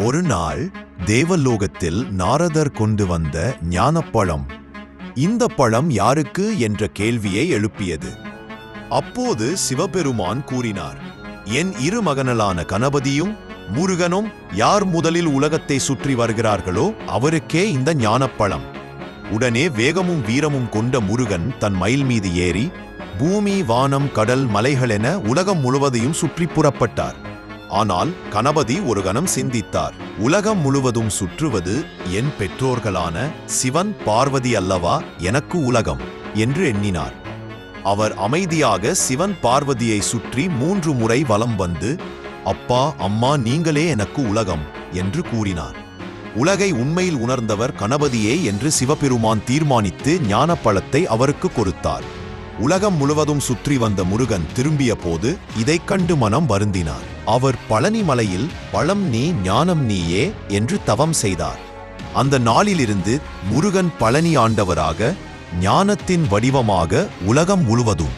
ஒரு நாள் தேவலோகத்தில் நாரதர் கொண்டு வந்த ஞானப்பழம் இந்த பழம் யாருக்கு என்ற கேள்வியை எழுப்பியது. அப்போது சிவபெருமான் கூறினார், என் இரு மகனலான கணபதியும் முருகனும் யார் முதலில் உலகத்தை சுற்றி வருகிறார்களோ அவருக்கே இந்த ஞானப்பழம். உடனே வேகமும் வீரமும் கொண்ட முருகன் தன் மயில் மீது ஏறி பூமி, வானம், கடல், மலைகளென உலகம் முழுவதையும் சுற்றி புறப்பட்டார். ஆனால் கணபதி ஒரு கணம் சிந்தித்தார். உலகம் முழுவதும் சுற்றுவது என் பெற்றோர்களான சிவன், பார்வதி அல்லவா எனக்கு உலகம் என்று எண்ணினார். அவர் அமைதியாக சிவன், பார்வதியை சுற்றி 3 முறை வலம் வந்து, அப்பா, அம்மா, நீங்களே எனக்கு உலகம் என்று கூறினார். உலகை உண்மையில் உணர்ந்தவர் கணபதியே என்று சிவபெருமான் தீர்மானித்து ஞானப்பழத்தை அவருக்கு கொடுத்தார். உலகம் முழுவதும் சுற்றி வந்த முருகன் திரும்பிய போது இதைக் கண்டு மனம் வருந்தினார். அவர் பழனி மலையில் பழம் நீ, ஞானம் நீயே என்று தவம் செய்தார். அந்த நாளிலிருந்து முருகன் பழனி ஆண்டவராக, ஞானத்தின் வடிவமாக உலகம் முழுவதும்